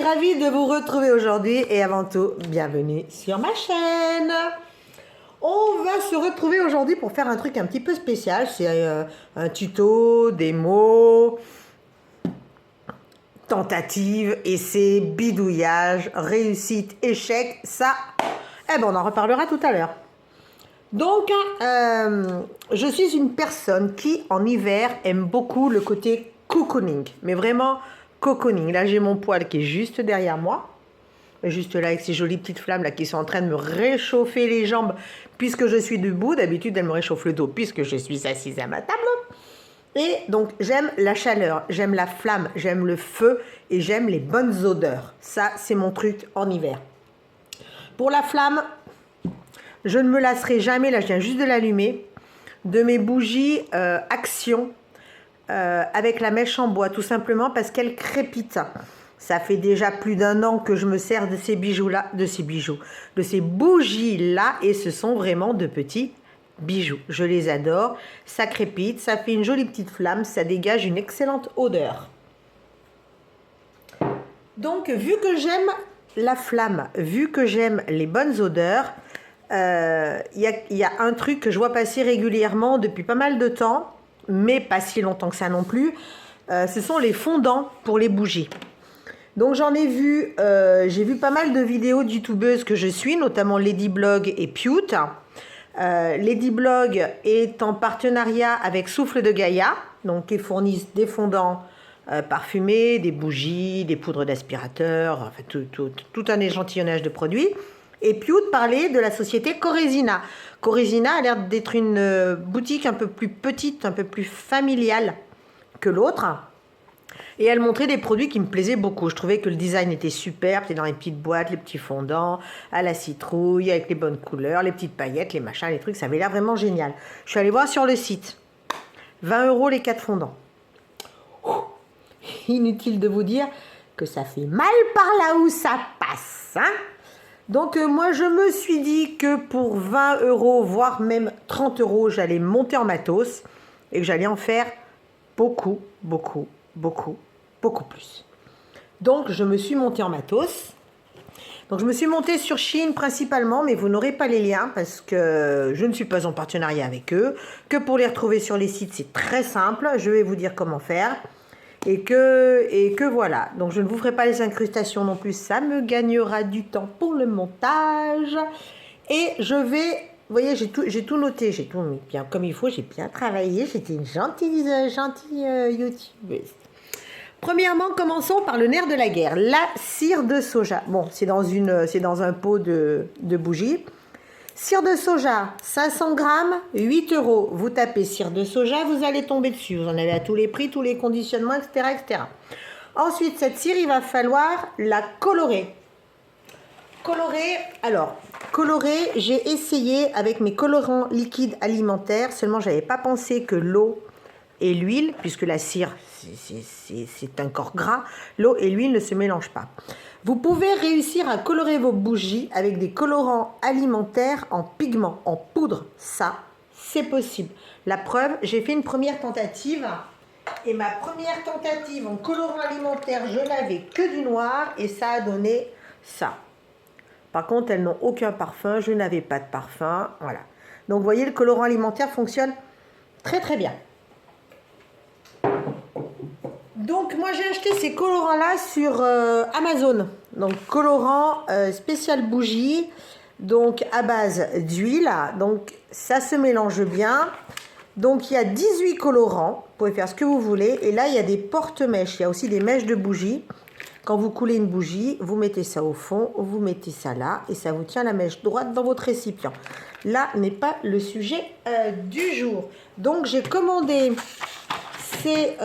ravie de vous retrouver aujourd'hui et avant tout, bienvenue sur ma chaîne. On va se retrouver aujourd'hui pour faire un truc un petit peu spécial. C'est un tuto, démo, tentative, essai, bidouillage, réussite, échec. Ça, eh ben on en reparlera tout à l'heure. Donc, je suis une personne qui, en hiver, aime beaucoup le côté cocooning. Mais vraiment, cocooning. Là, j'ai mon poêle qui est juste derrière moi. Juste là, avec ces jolies petites flammes là qui sont en train de me réchauffer les jambes puisque je suis debout. D'habitude, elles me réchauffent le dos puisque je suis assise à ma table. Et donc, j'aime la chaleur, j'aime la flamme, j'aime le feu et j'aime les bonnes odeurs. Ça, c'est mon truc en hiver. Pour la flamme, je ne me lasserai jamais, là je viens juste de l'allumer, de mes bougies Action avec la mèche en bois, tout simplement parce qu'elle crépite. Ça fait déjà plus d'1 an que je me sers de ces bijoux-là, de ces bougies-là, et ce sont vraiment de petits bijoux. Je les adore, ça crépite, ça fait une jolie petite flamme, ça dégage une excellente odeur. Donc, vu que j'aime la flamme, vu que j'aime les bonnes odeurs, y a un truc que je vois passer régulièrement depuis pas mal de temps, mais pas si longtemps que ça non plus, ce sont les fondants pour les bougies. Donc j'en ai vu, j'ai vu pas mal de vidéos de youtubeuses que je suis, notamment Ladyblog et Pewt. Ladyblog est en partenariat avec Souffle de Gaïa, donc qui fournissent des fondants parfumés, des bougies, des poudres d'aspirateur, enfin tout un échantillonnage de produits. Et Pewt parlait de la société Coresina. Coresina a l'air d'être une boutique un peu plus petite, un peu plus familiale que l'autre. Et elle montrait des produits qui me plaisaient beaucoup. Je trouvais que le design était super. C'était dans les petites boîtes, les petits fondants, à la citrouille, avec les bonnes couleurs, les petites paillettes, les machins, les trucs. Ça avait l'air vraiment génial. Je suis allée voir sur le site. 20 € les 4 fondants. Inutile de vous dire que ça fait mal par là où ça passe. Hein? Donc moi, je me suis dit que pour 20 €, voire même 30 €, j'allais monter en matos et que j'allais en faire beaucoup plus. Donc, je me suis montée en matos. Donc, je me suis montée sur Shein principalement, mais vous n'aurez pas les liens parce que je ne suis pas en partenariat avec eux. Que pour les retrouver sur les sites, c'est très simple. Je vais vous dire comment faire. Et que voilà. Donc, je ne vous ferai pas les incrustations non plus. Ça me gagnera du temps pour le montage. Et je vais... Vous voyez, j'ai tout noté, j'ai tout mis bien comme il faut, j'ai bien travaillé, j'étais une gentille youtubeuse. Premièrement, commençons par le nerf de la guerre, la cire de soja. Bon, c'est dans un pot de bougies. Cire de soja, 500 grammes, 8 €. Vous tapez cire de soja, vous allez tomber dessus. Vous en avez à tous les prix, tous les conditionnements, etc., etc. Ensuite, cette cire, il va falloir la colorer. Colorer, j'ai essayé avec mes colorants liquides alimentaires, seulement je n'avais pas pensé que l'eau et l'huile, puisque la cire c'est un corps gras, l'eau et l'huile ne se mélangent pas. Vous pouvez réussir à colorer vos bougies avec des colorants alimentaires en pigment, en poudre, ça c'est possible. La preuve, j'ai fait une première tentative et ma première tentative en colorant alimentaire, je n'avais que du noir et ça a donné ça. Par contre, elles n'ont aucun parfum. Je n'avais pas de parfum. Voilà. Donc, vous voyez, le colorant alimentaire fonctionne très, très bien. Donc, moi, j'ai acheté ces colorants-là sur Amazon. Donc, colorant spécial bougie. Donc, à base d'huile. Donc, ça se mélange bien. Donc, il y a 18 colorants. Vous pouvez faire ce que vous voulez. Et là, il y a des porte-mèches. Il y a aussi des mèches de bougie. Quand vous coulez une bougie, vous mettez ça au fond, vous mettez ça là et ça vous tient la mèche droite dans votre récipient. Là n'est pas le sujet du jour. Donc j'ai commandé ces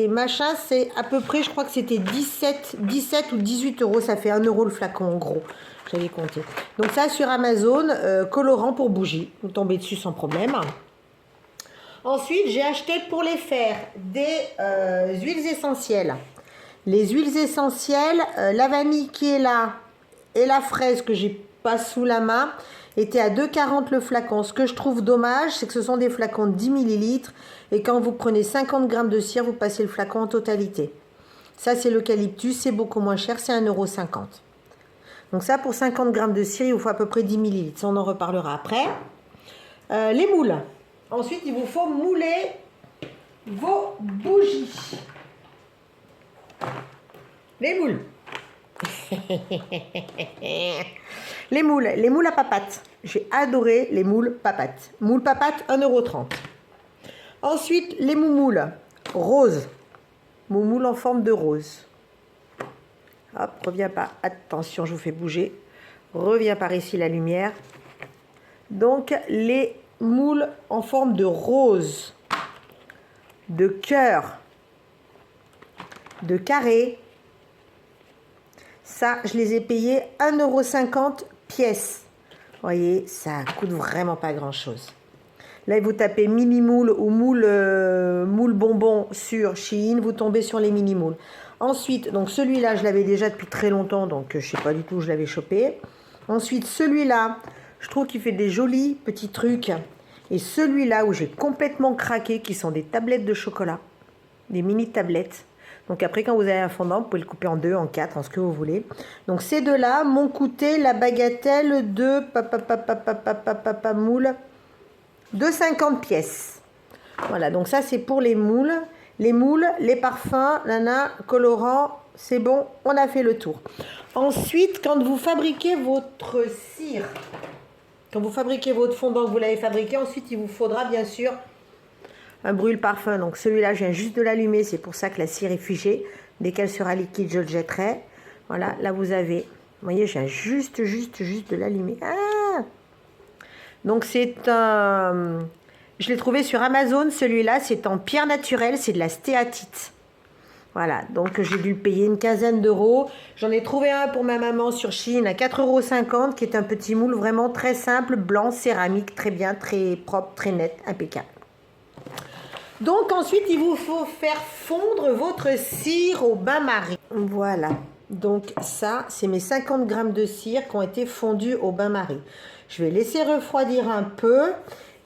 machins, c'est à peu près, je crois que c'était 17 ou 18 €, ça fait 1 € le flacon en gros. J'avais compté. Donc ça sur Amazon, colorant pour bougie, vous tombez dessus sans problème. Ensuite, j'ai acheté pour les faire des huiles essentielles. Les huiles essentielles, la vanille qui est là et la fraise que j'ai pas sous la main étaient à 2,40 € le flacon. Ce que je trouve dommage, c'est que ce sont des flacons de 10 ml et quand vous prenez 50 grammes de cire, vous passez le flacon en totalité. Ça, c'est l'eucalyptus, c'est beaucoup moins cher, c'est 1,50 €. Donc ça, pour 50 grammes de cire, il vous faut à peu près 10 ml. Ça, on en reparlera après. Les moules. Ensuite, il vous faut mouler vos bougies. Les moules. Les moules à papates. J'ai adoré les moules papates. Moules papates, 1,30 €. Ensuite, les moumoules roses. Moumoules en forme de rose. Hop, reviens pas. Attention, je vous fais bouger. Reviens par ici la lumière. Donc, les moules en forme de rose, de cœur, de carré. Ça, je les ai payés 1,50 € pièce. Vous voyez, ça coûte vraiment pas grand-chose. Là, vous tapez mini moule ou moule bonbon sur Shein, vous tombez sur les mini moules. Ensuite, donc celui-là, je l'avais déjà depuis très longtemps, donc je sais pas du tout où je l'avais chopé. Ensuite, celui-là, je trouve qu'il fait des jolis petits trucs. Et celui-là où j'ai complètement craqué, qui sont des tablettes de chocolat, des mini tablettes. Donc après, quand vous avez un fondant, vous pouvez le couper en 2, en 4, en ce que vous voulez. Donc ces deux-là m'ont coûté la bagatelle de moule de 50 pièces. Voilà, donc ça c'est pour les moules. Les moules, les parfums, nana, colorants, c'est bon, on a fait le tour. Ensuite, quand vous fabriquez votre cire, quand vous fabriquez votre fondant, que vous l'avez fabriqué, ensuite il vous faudra bien sûr un brûle-parfum. Donc celui-là, je viens juste de l'allumer, c'est pour ça que la cire est figée. Dès qu'elle sera liquide, je le jetterai. Voilà, là vous avez, vous voyez, je viens juste de l'allumer. Ah, donc c'est un... Je l'ai trouvé sur Amazon, celui-là, c'est en pierre naturelle, c'est de la stéatite. Voilà, donc j'ai dû le payer une quinzaine d'euros. J'en ai trouvé un pour ma maman sur Shein à 4,50 €, qui est un petit moule vraiment très simple, blanc, céramique, très bien, très propre, très net, impeccable. Donc ensuite, il vous faut faire fondre votre cire au bain-marie. Voilà, donc ça, c'est mes 50 grammes de cire qui ont été fondus au bain-marie. Je vais laisser refroidir un peu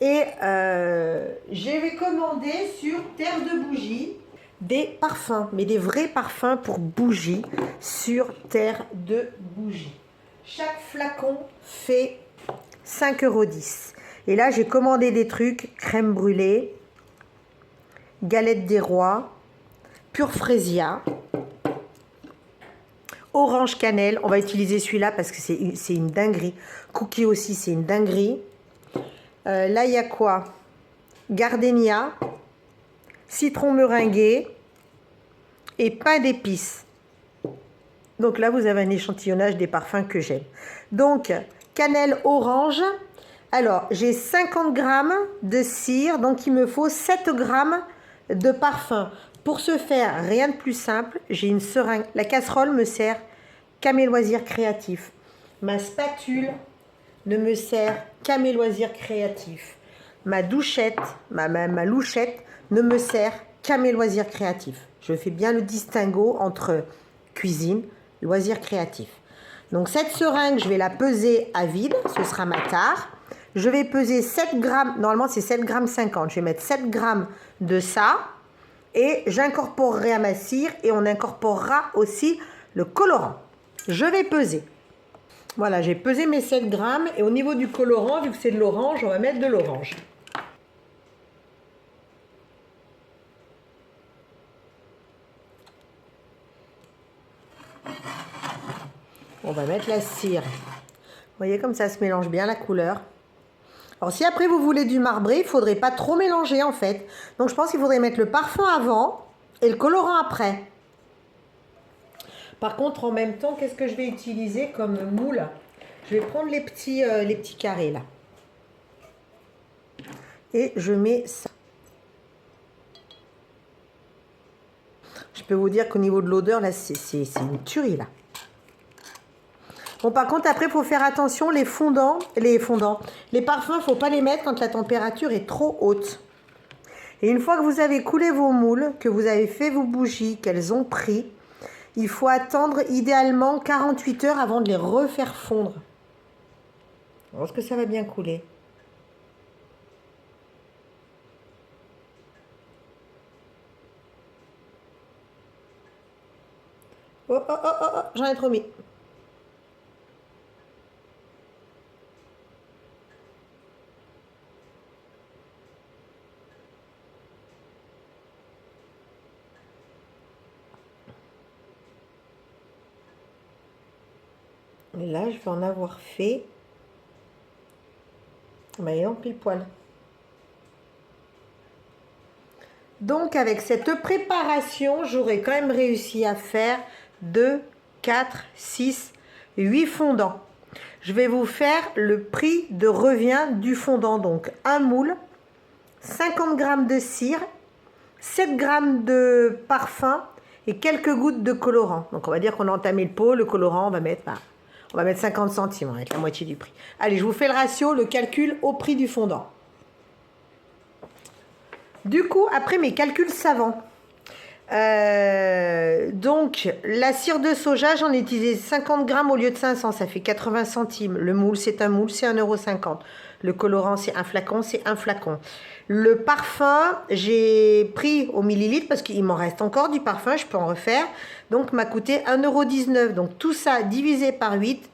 et je vais commander sur Terre de Bougie des parfums, mais des vrais parfums pour bougies sur Terre de Bougie. Chaque flacon fait 5,10 €. Et là, j'ai commandé des trucs, crème brûlée, galette des rois, pure frésia, orange cannelle. On va utiliser celui-là parce que c'est une dinguerie. Cookie aussi, c'est une dinguerie. Là, il y a quoi? Gardenia, citron meringué et pain d'épices. Donc là, vous avez un échantillonnage des parfums que j'aime. Donc, cannelle orange. Alors, j'ai 50 grammes de cire, donc il me faut 7 grammes de parfum. Pour ce faire, rien de plus simple, j'ai une seringue. La casserole me sert qu'à mes loisirs créatifs. Ma spatule ne me sert qu'à mes loisirs créatifs. Ma douchette, ma louchette ne me sert qu'à mes loisirs créatifs. Je fais bien le distinguo entre cuisine, loisirs créatifs. Donc cette seringue, je vais la peser à vide, ce sera ma tare. Je vais peser 7 grammes, normalement c'est 7 grammes 50. Je vais mettre 7 grammes de ça et j'incorporerai à ma cire et on incorporera aussi le colorant. Je vais peser. Voilà, j'ai pesé mes 7 grammes et au niveau du colorant, vu que c'est de l'orange, on va mettre de l'orange. On va mettre la cire. Vous voyez comme ça se mélange bien la couleur. Alors si après vous voulez du marbré, il ne faudrait pas trop mélanger en fait. Donc je pense qu'il faudrait mettre le parfum avant et le colorant après. Par contre, en même temps, qu'est-ce que je vais utiliser comme moule? Je vais prendre les petits carrés là. Et je mets ça. Je peux vous dire qu'au niveau de l'odeur, là, c'est une tuerie là. Bon, par contre, après, il faut faire attention, les parfums, il ne faut pas les mettre quand la température est trop haute. Et une fois que vous avez coulé vos moules, que vous avez fait vos bougies, qu'elles ont pris, il faut attendre idéalement 48 heures avant de les refaire fondre. Je pense que ça va bien couler. j'en ai trop mis. Et là, je vais en avoir fait. Voyons, pile poil. Donc, avec cette préparation, j'aurais quand même réussi à faire 2, 4, 6, 8 fondants. Je vais vous faire le prix de revient du fondant. Donc, un moule, 50 g de cire, 7 g de parfum et quelques gouttes de colorant. Donc, on va dire qu'on a entamé le pot. Le colorant, on va mettre 50 centimes, on va mettre la moitié du prix. Allez, je vous fais le ratio, le calcul au prix du fondant. Du coup, après mes calculs savants, donc la cire de soja, j'en ai utilisé 50 g au lieu de 500, ça fait 80 centimes. Le moule, c'est un moule, c'est 1,50 €. Le colorant, c'est un flacon, c'est un flacon. Le parfum, j'ai pris au millilitre parce qu'il m'en reste encore du parfum, je peux en refaire. Donc, m'a coûté 1,19 €. Donc, tout ça divisé par 8,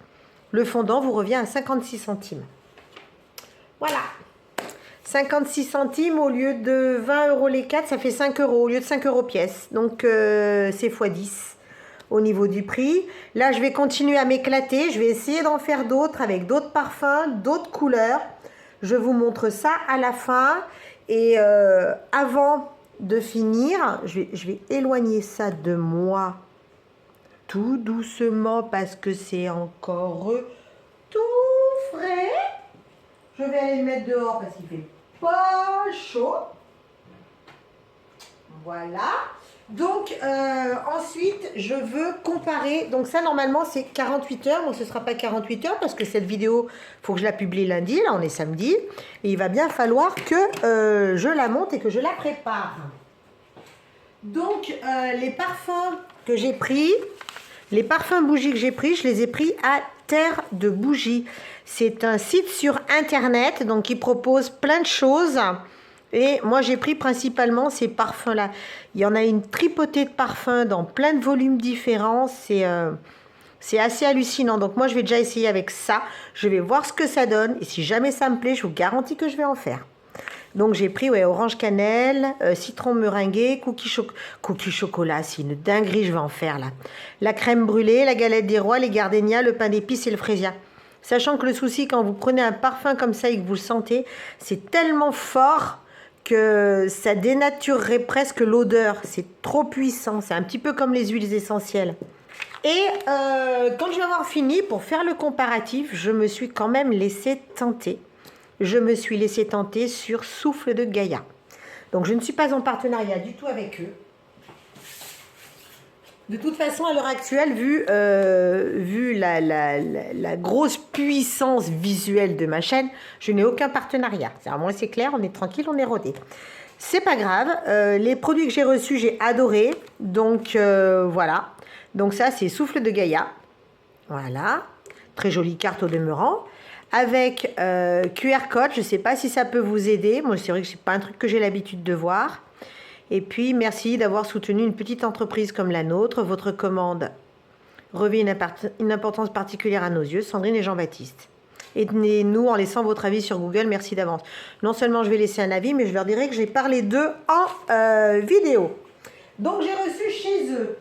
le fondant vous revient à 56 centimes. Voilà. 56 centimes au lieu de 20 € les 4, ça fait 5 € au lieu de 5 € pièce. Donc, c'est x10 au niveau du prix. Là, je vais continuer à m'éclater. Je vais essayer d'en faire d'autres avec d'autres parfums, d'autres couleurs. Je vous montre ça à la fin. Et avant de finir, je vais éloigner ça de moi tout doucement parce que c'est encore tout frais. Je vais aller le mettre dehors parce qu'il fait pas chaud. Voilà. Donc, ensuite, je veux comparer. Donc, ça, normalement, c'est 48 heures. Bon, ce ne sera pas 48 heures parce que cette vidéo, il faut que je la publie lundi. Là, on est samedi. Et il va bien falloir que je la monte et que je la prépare. Donc, les parfums que j'ai pris, les parfums bougies que j'ai pris, je les ai pris à Terre de Bougies. C'est un site sur Internet, donc qui propose plein de choses. Et moi, j'ai pris principalement ces parfums-là. Il y en a une tripotée de parfums dans plein de volumes différents. C'est assez hallucinant. Donc, moi, je vais déjà essayer avec ça. Je vais voir ce que ça donne. Et si jamais ça me plaît, je vous garantis que je vais en faire. Donc, j'ai pris orange cannelle, citron meringué, cookie chocolat. C'est une dinguerie, je vais en faire là. La crème brûlée, la galette des rois, les gardénias, le pain d'épices et le frésia. Sachant que le souci, quand vous prenez un parfum comme ça et que vous le sentez, c'est tellement fort que ça dénaturerait presque l'odeur. C'est trop puissant. C'est un petit peu comme les huiles essentielles. Et quand je vais avoir fini, pour faire le comparatif, je me suis quand même laissé tenter. Je me suis laissé tenter sur Souffle de Gaïa. Donc, je ne suis pas en partenariat du tout avec eux. De toute façon, à l'heure actuelle, vu la grosse puissance visuelle de ma chaîne, je n'ai aucun partenariat. Moi, c'est clair, on est tranquille, on est rodé. C'est pas grave. Les produits que j'ai reçus, j'ai adoré. Donc, voilà. Donc, ça, c'est Souffle de Gaïa. Voilà. Très jolie carte au demeurant. Avec QR code, je ne sais pas si ça peut vous aider. Moi, c'est vrai que ce n'est pas un truc que j'ai l'habitude de voir. Et puis, merci d'avoir soutenu une petite entreprise comme la nôtre. Votre commande revêt une importance particulière à nos yeux. Sandrine et Jean-Baptiste. Aidez-nous en laissant votre avis sur Google. Merci d'avance. Non seulement je vais laisser un avis, mais je leur dirai que j'ai parlé d'eux en vidéo. Donc, j'ai reçu chez eux.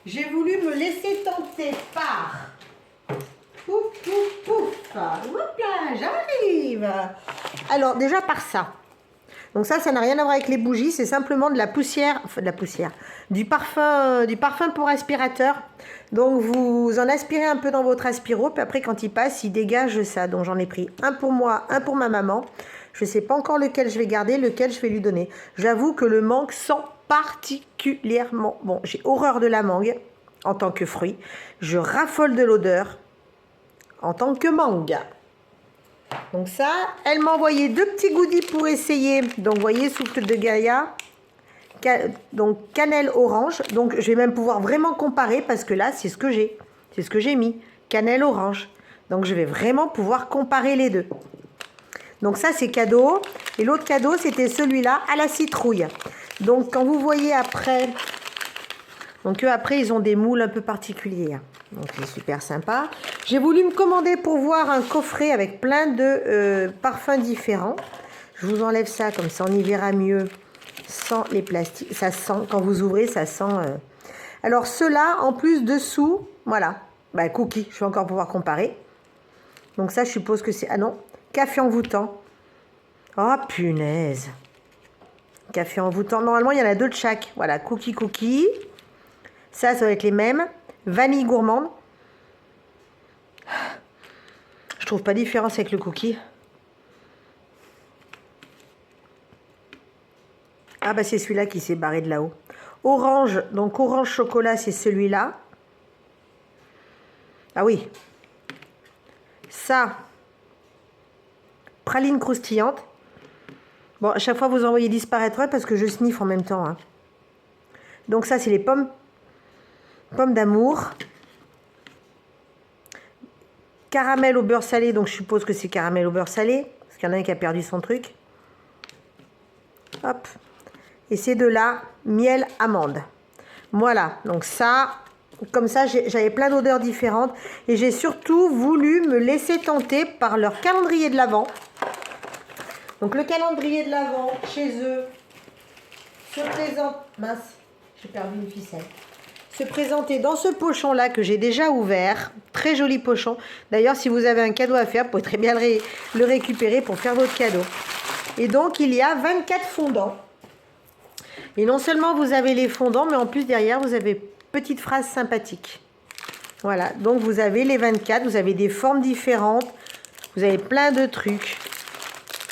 J'ai voulu me laisser tenter par... Pouf, pouf, pouf. Hop là, j'arrive. Alors, déjà par ça. Donc ça n'a rien à voir avec les bougies, c'est simplement de la poussière, du parfum pour aspirateur. Donc vous en aspirez un peu dans votre aspiro, puis après quand il passe, il dégage ça. Donc j'en ai pris un pour moi, un pour ma maman. Je ne sais pas encore lequel je vais garder, lequel je vais lui donner. J'avoue que le mangue sent particulièrement bon. J'ai horreur de la mangue en tant que fruit. Je raffole de l'odeur en tant que mangue. Donc ça, elle m'a envoyé 2 petits goodies pour essayer. Donc, vous voyez, Souffle de Gaïa, donc cannelle orange. Donc, je vais même pouvoir vraiment comparer parce que là, c'est ce que j'ai. C'est ce que j'ai mis, cannelle orange. Donc, je vais vraiment pouvoir comparer les deux. Donc, ça, c'est cadeau. Et l'autre cadeau, c'était celui-là à la citrouille. Donc, quand vous voyez après Donc eux, après, ils ont des moules un peu particuliers. Donc c'est super sympa. J'ai voulu me commander pour voir un coffret avec plein de parfums différents. Je vous enlève ça, comme ça on y verra mieux sans les plastiques. Ça sent, quand vous ouvrez, ça sent... Alors ceux-là, en plus, dessous, voilà. Bah, cookie, je vais encore pouvoir comparer. Donc ça, je suppose que c'est... Ah non, café envoûtant. Oh, punaise. Café envoûtant. Normalement, il y en a deux de chaque. Voilà, cookie. Ça va être les mêmes. Vanille gourmande. Je trouve pas de différence avec le cookie. Ah bah c'est celui-là qui s'est barré de là-haut. Orange, donc orange chocolat, c'est celui-là. Ah oui. Ça, praline croustillante. Bon, à chaque fois, vous envoyez disparaître parce que je sniffe en même temps. Hein. Donc ça, c'est les pommes. Pommes d'amour. Caramel au beurre salé, donc je suppose que c'est caramel au beurre salé. Parce qu'il y en a un qui a perdu son truc. Hop. Et ces deux-là, miel amande. Voilà, donc ça, comme ça, j'avais plein d'odeurs différentes. Et j'ai surtout voulu me laisser tenter par leur calendrier de l'Avent. Donc le calendrier de l'Avent, chez eux, se présente... Mince, j'ai perdu une ficelle. Se présenter dans ce pochon-là que j'ai déjà ouvert. Très joli pochon. D'ailleurs, si vous avez un cadeau à faire, vous pouvez très bien le récupérer pour faire votre cadeau. Et donc, il y a 24 fondants. Et non seulement vous avez les fondants, mais en plus derrière, vous avez petite phrase sympathique. Voilà, donc vous avez les 24, vous avez des formes différentes, vous avez plein de trucs.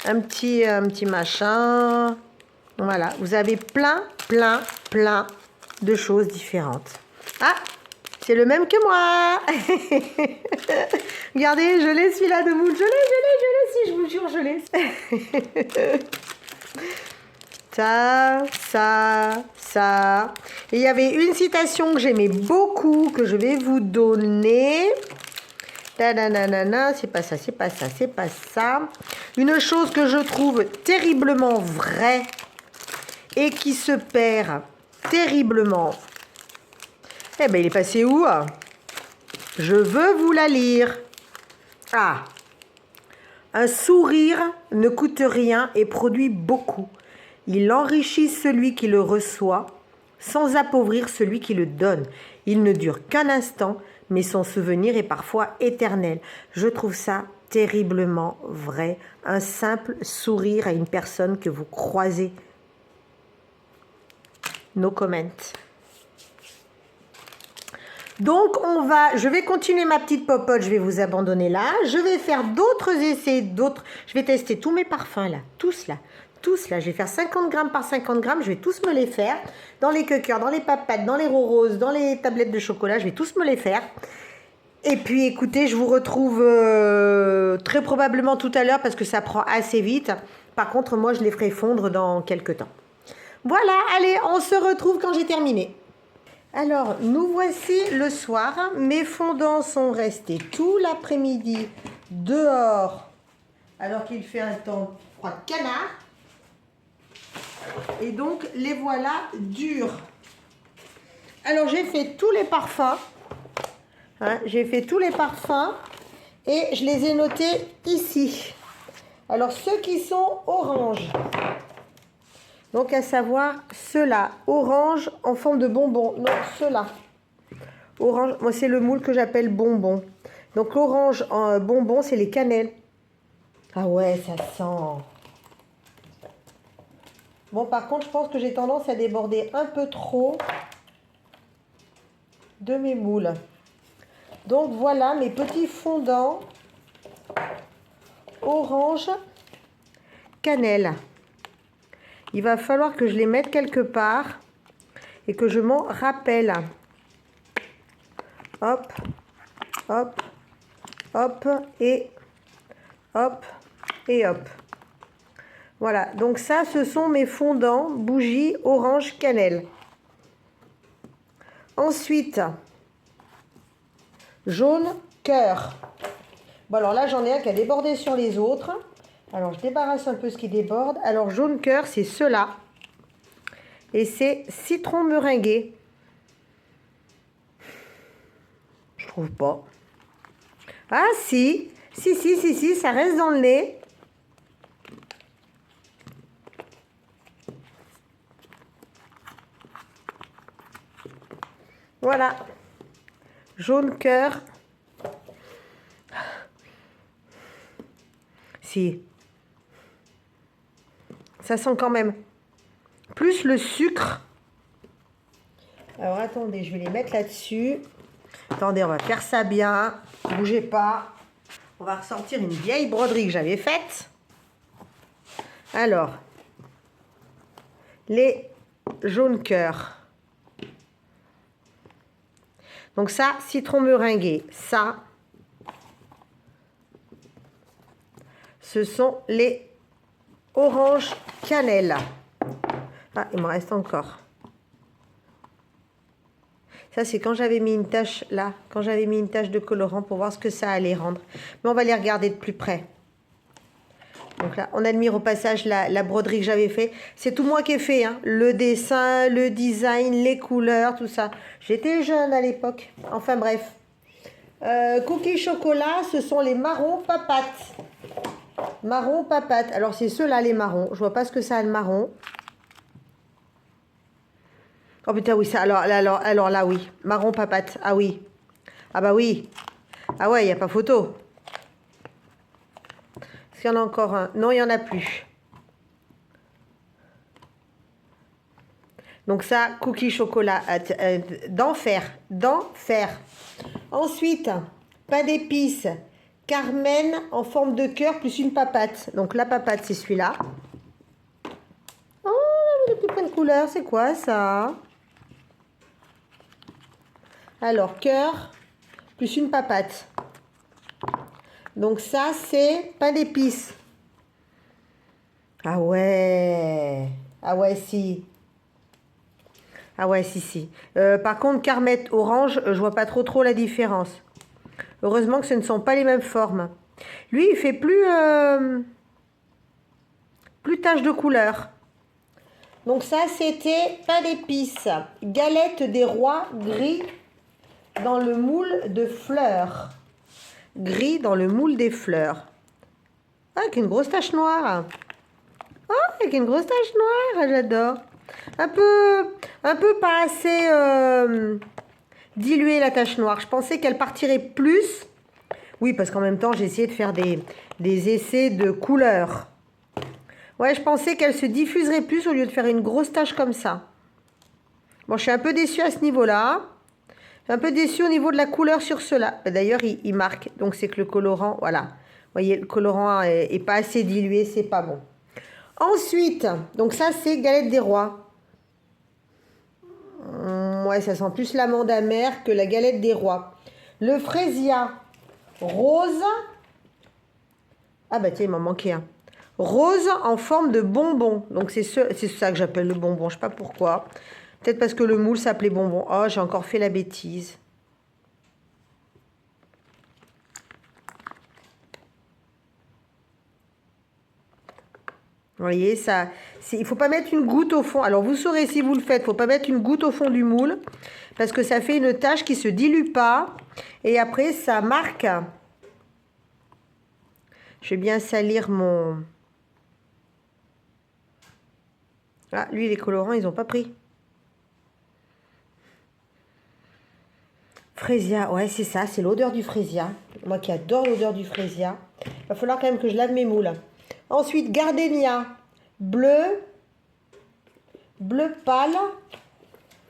Un petit machin. Voilà, vous avez plein de choses différentes. Ah, c'est le même que moi. Regardez, je l'ai celui-là de moule. Je l'ai, si je vous jure, je l'ai. Ça. Et il y avait une citation que j'aimais beaucoup, que je vais vous donner. C'est pas ça. Une chose que je trouve terriblement vraie et qui se perd terriblement. Eh ben, il est passé où? Je veux vous la lire. Ah. Un sourire ne coûte rien et produit beaucoup. Il enrichit celui qui le reçoit sans appauvrir celui qui le donne. Il ne dure qu'un instant, mais son souvenir est parfois éternel. Je trouve ça terriblement vrai. Un simple sourire à une personne que vous croisez. No comment. Donc, je vais continuer ma petite popote, je vais vous abandonner là. Je vais faire d'autres essais, je vais tester tous mes parfums là, tous là. Je vais faire 50 grammes par 50 grammes, je vais tous me les faire. Dans les cueilleurs, dans les papates, dans les roses, dans les tablettes de chocolat, je vais tous me les faire. Et puis écoutez, je vous retrouve très probablement tout à l'heure parce que ça prend assez vite. Par contre, moi, je les ferai fondre dans quelques temps. Voilà, allez, on se retrouve quand j'ai terminé. Alors, nous voici le soir. Mes fondants sont restés tout l'après-midi dehors alors qu'il fait un temps froid de canard. Et donc, les voilà durs. Alors, j'ai fait tous les parfums. J'ai fait tous les parfums et je les ai notés ici. Alors, ceux qui sont orange. Donc, à savoir ceux-là. Orange en forme de bonbon. Non, ceux-là. Orange, moi, c'est le moule que j'appelle bonbon. Donc, l'orange en bonbon, c'est les cannelles. Ah ouais, ça sent... Bon, par contre, je pense que j'ai tendance à déborder un peu trop de mes moules. Donc, voilà mes petits fondants orange cannelle. Il va falloir que je les mette quelque part et que je m'en rappelle. Hop, hop, hop et hop et hop. Voilà, donc ça, ce sont mes fondants bougies orange cannelle. Ensuite, jaune cœur. Bon, alors là, j'en ai un qui a débordé sur les autres. Alors, je débarrasse un peu ce qui déborde. Alors, jaune cœur, c'est ceux-là. Et c'est citron meringué. trouve pas. Ah si, si, ça reste dans le nez. Voilà. Jaune cœur. Si. Ça sent quand même. Plus le sucre. Alors attendez, je vais les mettre là-dessus. Attendez, on va faire ça bien. Bougez pas. On va ressortir une vieille broderie que j'avais faite. Alors, les jaunes cœurs. Donc ça, citron meringué. Ça, ce sont les oranges cannelle. Ah, il me reste encore. Ça, c'est quand j'avais mis une tache là, quand j'avais mis une tache de colorant pour voir ce que ça allait rendre. Mais on va les regarder de plus près. Donc là, on admire au passage la broderie que j'avais fait. C'est tout moi qui ai fait, hein. Le dessin, le design, les couleurs, tout ça. J'étais jeune à l'époque. Enfin bref. Cookies chocolat, ce sont les marrons papates. Marron papates. Alors c'est ceux-là les marrons. Je vois pas ce que ça a de marron. Oh putain oui, ça. Alors là oui. Marron papates. Ah oui. Ah bah oui. Ah ouais, il n'y a pas photo. Est-ce qu'il y en a encore un? Non, il n'y en a plus. Donc ça, cookie chocolat d'enfer. D'enfer. Ensuite, pain d'épices. Carmen en forme de cœur plus une papate. Donc la papate, c'est celui-là. Oh, il y a plein de couleurs. C'est quoi ça? Alors, cœur plus une papate. Donc ça, c'est pain d'épices. Ah ouais. Ah ouais, si. Ah ouais, si. Par contre, Carmette orange, je vois pas trop la différence. Heureusement que ce ne sont pas les mêmes formes. Lui, il fait plus tache de couleur. Donc ça, c'était pain d'épices. Galette des rois gris dans le moule de fleurs. Gris dans le moule des fleurs. Ah, avec une grosse tache noire. Oh, avec une grosse tache noire, j'adore. Un peu pas assez diluée la tache noire. Je pensais qu'elle partirait plus. Oui, parce qu'en même temps, j'ai essayé de faire des essais de couleurs. Ouais, je pensais qu'elle se diffuserait plus au lieu de faire une grosse tache comme ça. Bon, je suis un peu déçue à ce niveau-là. Un peu déçue au niveau de la couleur sur cela. D'ailleurs, il marque. Donc, c'est que le colorant, voilà. Vous voyez, le colorant est pas assez dilué, c'est pas bon. Ensuite, donc ça, c'est galette des rois. Ouais, ça sent plus l'amande amère que la galette des rois. Le fraisia rose. Ah bah tiens, il m'en manquait un. Rose en forme de bonbon. Donc, c'est ça que j'appelle le bonbon. Je sais pas pourquoi. Peut-être parce que le moule s'appelait bonbon. Oh, j'ai encore fait la bêtise. Vous voyez, ça, il ne faut pas mettre une goutte au fond. Alors, vous saurez si vous le faites, il ne faut pas mettre une goutte au fond du moule. Parce que ça fait une tache qui ne se dilue pas. Et après, ça marque. Je vais bien salir mon... Ah, lui, les colorants, ils n'ont pas pris. Fraisia, ouais, c'est ça, c'est l'odeur du fraisia. Moi qui adore l'odeur du fraisia. Il va falloir quand même que je lave mes moules. Ensuite, gardénia, bleu pâle,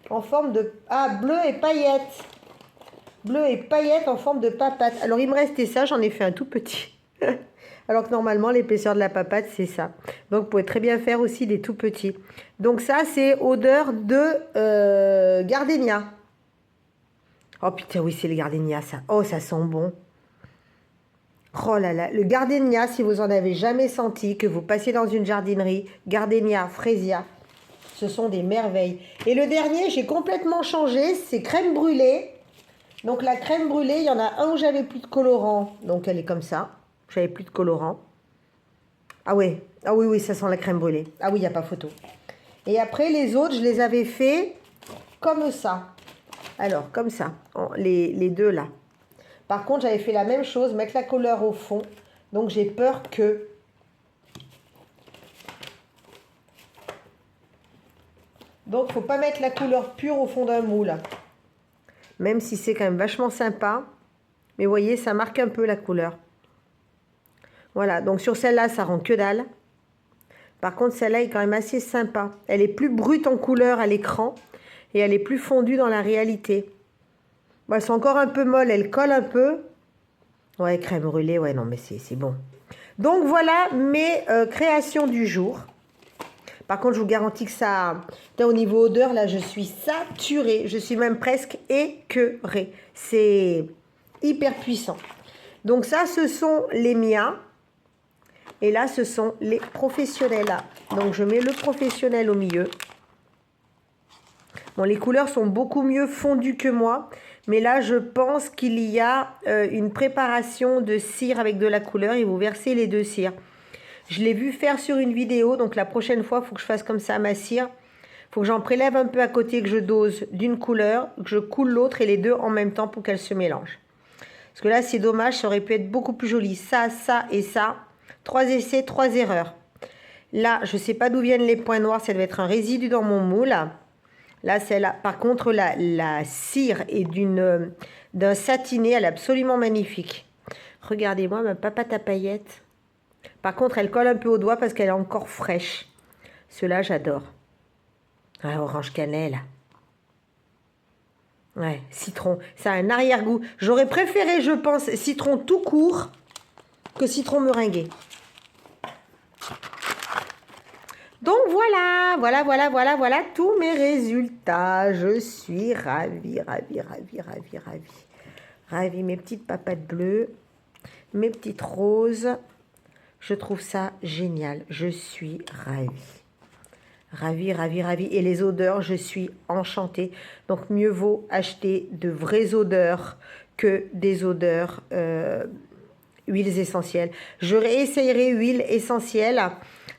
en forme de... Ah, bleu et paillettes. Bleu et paillettes en forme de papate. Alors, il me restait ça, j'en ai fait un tout petit. Alors que normalement, l'épaisseur de la papate, c'est ça. Donc, vous pouvez très bien faire aussi des tout petits. Donc, ça, c'est odeur de gardénia. Oh putain, oui, c'est le gardénia, ça. Oh, ça sent bon. Oh là là, le gardénia, si vous en avez jamais senti, que vous passiez dans une jardinerie, gardénia, fraisia, ce sont des merveilles. Et le dernier, j'ai complètement changé, c'est crème brûlée. Donc la crème brûlée, il y en a un où j'avais plus de colorant, donc elle est comme ça. J'avais plus de colorant. Ah ouais, ah oui, ça sent la crème brûlée. Ah oui, il n'y a pas photo. Et après, les autres, je les avais fait comme ça. Alors, comme ça, les deux là. Par contre, j'avais fait la même chose, mettre la couleur au fond. Donc, j'ai peur que... Donc, il ne faut pas mettre la couleur pure au fond d'un moule. Même si c'est quand même vachement sympa. Mais vous voyez, ça marque un peu la couleur. Voilà, donc sur celle-là, ça rend que dalle. Par contre, celle-là est quand même assez sympa. Elle est plus brute en couleur à l'écran. Et elle est plus fondue dans la réalité. Bon, elles sont encore un peu molles, elles collent un peu. Ouais, crème brûlée, ouais, non, mais c'est bon. Donc, voilà mes créations du jour. Par contre, je vous garantis que ça... Au niveau odeur, là, je suis saturée. Je suis même presque écœurée. C'est hyper puissant. Donc ça, ce sont les miens. Et là, ce sont les professionnels. Donc, je mets le professionnel au milieu. Bon, les couleurs sont beaucoup mieux fondues que moi. Mais là, je pense qu'il y a une préparation de cire avec de la couleur. Et vous versez les deux cires. Je l'ai vu faire sur une vidéo. Donc, la prochaine fois, il faut que je fasse comme ça ma cire. Il faut que j'en prélève un peu à côté, que je dose d'une couleur, que je coule l'autre et les deux en même temps pour qu'elles se mélangent. Parce que là, c'est dommage, ça aurait pu être beaucoup plus joli. Ça, ça et ça. 3 essais, 3 erreurs. Là, je ne sais pas d'où viennent les points noirs. Ça doit être un résidu dans mon moule. Là, celle-là. Par contre, la cire est d'un satiné. Elle est absolument magnifique. Regardez-moi ma papate à paillettes. Par contre, elle colle un peu au doigt parce qu'elle est encore fraîche. Ceux-là, j'adore. Ah, orange cannelle. Ouais, citron. Ça a un arrière-goût. J'aurais préféré, je pense, citron tout court que citron meringué. Donc voilà tous mes résultats. Je suis ravie. Ravie, mes petites papates bleues, mes petites roses. Je trouve ça génial. Je suis ravie. Ravie. Et les odeurs, je suis enchantée. Donc, mieux vaut acheter de vraies odeurs que des odeurs huiles essentielles. Je réessayerai huile essentielle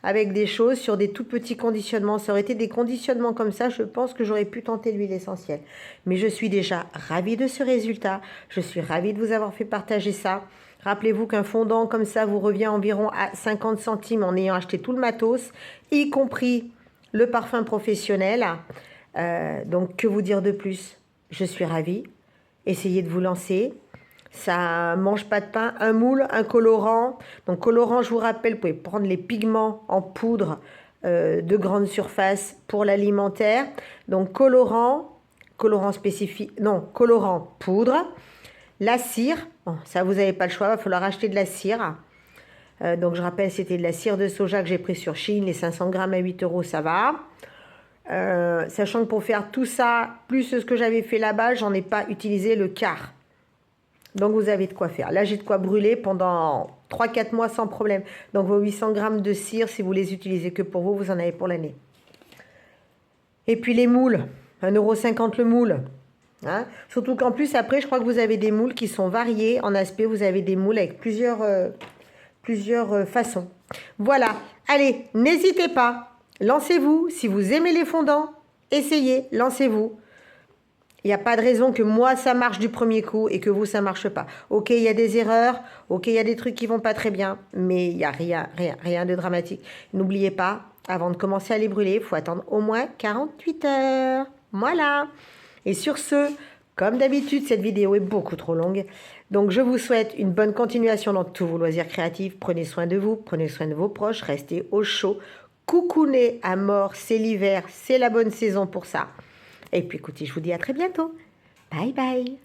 avec des choses sur des tout petits conditionnements. Ça aurait été des conditionnements comme ça, je pense que j'aurais pu tenter l'huile essentielle. Mais je suis déjà ravie de ce résultat. Je suis ravie de vous avoir fait partager ça. Rappelez-vous qu'un fondant comme ça vous revient environ à 50 centimes en ayant acheté tout le matos, y compris le parfum professionnel. Donc, que vous dire de plus? Je suis ravie. Essayez de vous lancer. Ça mange pas de pain. Un moule, un colorant. Donc, colorant, je vous rappelle, vous pouvez prendre les pigments en poudre de grande surface pour l'alimentaire. Donc, colorant spécifique, non, colorant poudre. La cire, bon, ça vous n'avez pas le choix, il va falloir acheter de la cire. Donc je rappelle, c'était de la cire de soja que j'ai pris sur Chine, les 500 grammes à 8 €, ça va. Sachant que pour faire tout ça, plus ce que j'avais fait là-bas, j'en ai pas utilisé le quart. Donc vous avez de quoi faire. Là, j'ai de quoi brûler pendant 3-4 mois sans problème. Donc vos 800 grammes de cire, si vous les utilisez que pour vous, vous en avez pour l'année. Et puis les moules, 1,50 € le moule. Hein? Surtout qu'en plus, après, je crois que vous avez des moules qui sont variés en aspect. Vous avez des moules avec plusieurs façons. Voilà. Allez, n'hésitez pas. Lancez-vous. Si vous aimez les fondants, essayez. Lancez-vous. Il n'y a pas de raison que moi, ça marche du premier coup et que vous, ça ne marche pas. Ok, il y a des erreurs. Ok, il y a des trucs qui ne vont pas très bien. Mais il n'y a rien de dramatique. N'oubliez pas, avant de commencer à les brûler, il faut attendre au moins 48 heures. Voilà. Et sur ce, comme d'habitude, cette vidéo est beaucoup trop longue. Donc, je vous souhaite une bonne continuation dans tous vos loisirs créatifs. Prenez soin de vous, prenez soin de vos proches, restez au chaud. Coucounez à mort, c'est l'hiver, c'est la bonne saison pour ça. Et puis, écoutez, je vous dis à très bientôt. Bye bye.